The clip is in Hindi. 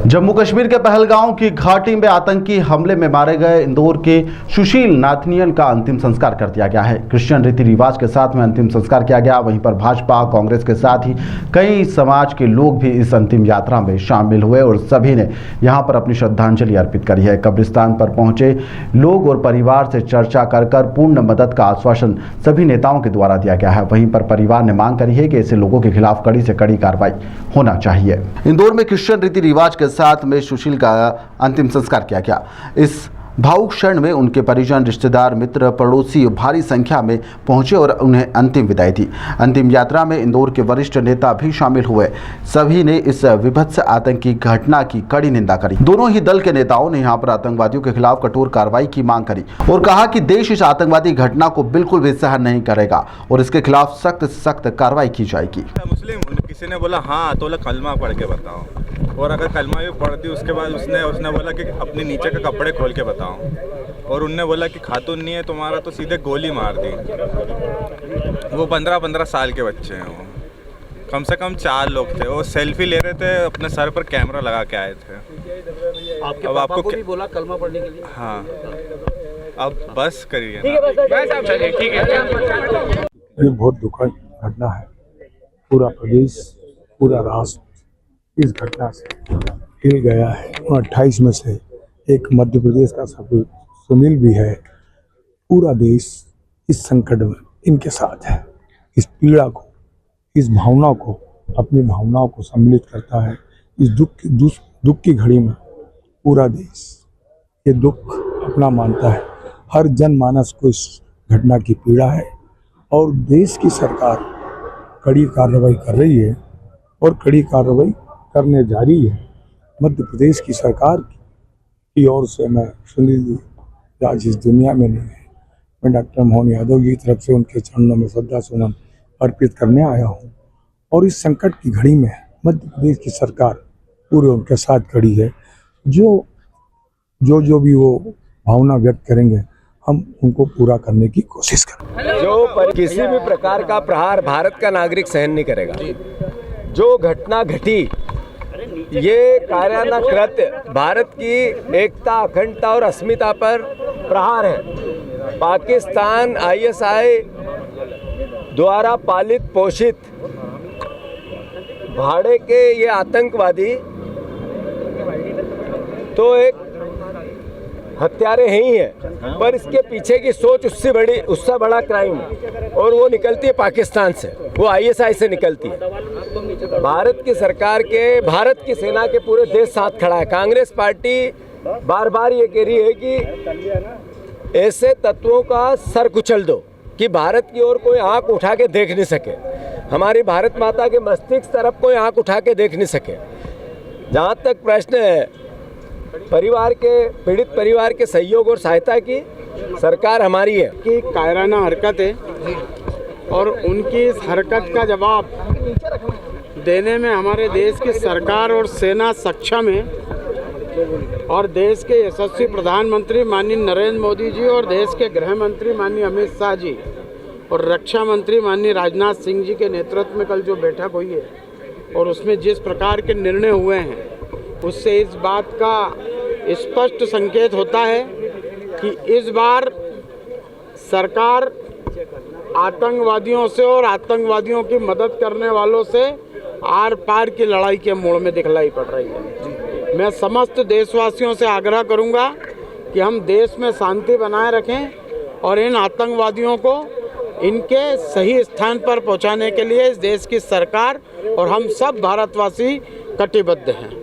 जम्मू कश्मीर के पहलगांव की घाटी में आतंकी हमले में मारे गए इंदौर के सुशील नाथनियल का अंतिम संस्कार कर दिया गया है। क्रिश्चियन रीति रिवाज के साथ में अंतिम संस्कार किया गया। वहीं पर भाजपा कांग्रेस के साथ ही कई समाज के लोग भी इस अंतिम यात्रा में शामिल हुए और सभी ने यहां पर अपनी श्रद्धांजलि अर्पित करी है। कब्रिस्तान पर पहुंचे लोग और परिवार से चर्चा कर पूर्ण मदद का आश्वासन सभी नेताओं के द्वारा दिया गया है। वहीं पर परिवार ने मांग करी है कि ऐसे लोगों के खिलाफ कड़ी से कड़ी कार्रवाई होना चाहिए। इंदौर में क्रिश्चियन रीति रिवाज के साथ में सुशील का अंतिम संस्कार किया गया। इस भावुक क्षण में उनके परिजन, रिश्तेदार, मित्र, पड़ोसी भारी संख्या में पहुंचे और उन्हें अंतिम विदाई दी। अंतिम यात्रा में इंदौर के वरिष्ठ नेता भी शामिल हुए। सभी ने इस विभत्स आतंकी घटना की कड़ी निंदा करी। दोनों ही दल के नेताओं ने यहां पर आतंकवादियों के खिलाफ कठोर कार्रवाई की मांग करी और कहा कि देश इस आतंकवादी घटना को बिल्कुल भी सहन नहीं करेगा और इसके खिलाफ सख्त से सख्त कार्रवाई की जाएगी। मुस्लिम किसी ने बोला हाँ तो कलमा पढ़ के बताओ, और अगर कलमा भी पढ़ दी उसके बाद उसने बोला कि अपने नीचे के कपड़े खोल के बताओ, और उनने बोला कि खातून नहीं है तुम्हारा तो सीधे गोली मार दी। वो 15-15 साल के बच्चे हैं। वो कम से कम 4 लोग थे। वो सेल्फी ले रहे थे, अपने सर पर कैमरा लगा के आए थे। आपके पापा को भी बोला कलमा पढ़ने के लिए? हाँ, अब बस करिए। ये बहुत दुखद घटना है। पूरा प्रदेश, पूरा राष्ट्र इस घटना से हिल गया है। 28 में से एक मध्य प्रदेश का सपूत सुनील भी है। पूरा देश इस संकट में इनके साथ है। इस पीड़ा को, इस भावना को, अपनी भावनाओं को सम्मिलित करता है। इस दुख की घड़ी में पूरा देश ये दुख अपना मानता है। हर जनमानस को इस घटना की पीड़ा है और देश की सरकार कड़ी कार्रवाई कर रही है और कड़ी कार्रवाई करने जा रही है। मध्य प्रदेश की सरकार की ओर से मैं सुनील जी आज इस दुनिया में नहीं है, मैं डॉक्टर मोहन यादव जी की तरफ से उनके चरणों में श्रद्धा सुमन अर्पित करने आया हूँ। और इस संकट की घड़ी में मध्य प्रदेश की सरकार पूरे उनके साथ खड़ी है। जो भी वो भावना व्यक्त करेंगे हम उनको पूरा करने की कोशिश करेंगे। जो किसी भी प्रकार का प्रहार भारत का नागरिक सहन नहीं करेगा। जो घटना घटी ये कायराना कृत्य भारत की एकता, अखंडता और अस्मिता पर प्रहार है। पाकिस्तान ISI द्वारा पालित पोषित भाड़े के ये आतंकवादी तो एक हत्यारे ही हैं, पर इसके पीछे की सोच उससे बड़ा क्राइम, और वो निकलती है पाकिस्तान से, वो ISI से निकलती है। भारत की सरकार के, भारत की सेना के पूरे देश साथ खड़ा है। कांग्रेस पार्टी बार बार ये कह रही है कि ऐसे तत्वों का सर कुचल दो कि भारत की ओर कोई आंख उठा के देख नहीं सके, हमारी भारत माता के मस्तिष्क तरफ कोई आंख उठा के देख नहीं सके। जहाँ तक प्रश्न है पीड़ित परिवार के सहयोग और सहायता की, सरकार हमारी है। की कायराना हरकत है और उनकी इस हरकत का जवाब देने में हमारे देश की सरकार और सेना सक्षम है। और देश के यशस्वी प्रधानमंत्री माननीय नरेंद्र मोदी जी और देश के गृह मंत्री माननीय अमित शाह जी और रक्षा मंत्री माननीय राजनाथ सिंह जी के नेतृत्व में कल जो बैठक हुई है और उसमें जिस प्रकार के निर्णय हुए हैं, उससे इस बात का स्पष्ट संकेत होता है कि इस बार सरकार आतंकवादियों से और आतंकवादियों की मदद करने वालों से आर पार की लड़ाई के मोड़ में दिखलाई पड़ रही है। मैं समस्त देशवासियों से आग्रह करूंगा कि हम देश में शांति बनाए रखें और इन आतंकवादियों को इनके सही स्थान पर पहुंचाने के लिए इस देश की सरकार और हम सब भारतवासी कटिबद्ध हैं।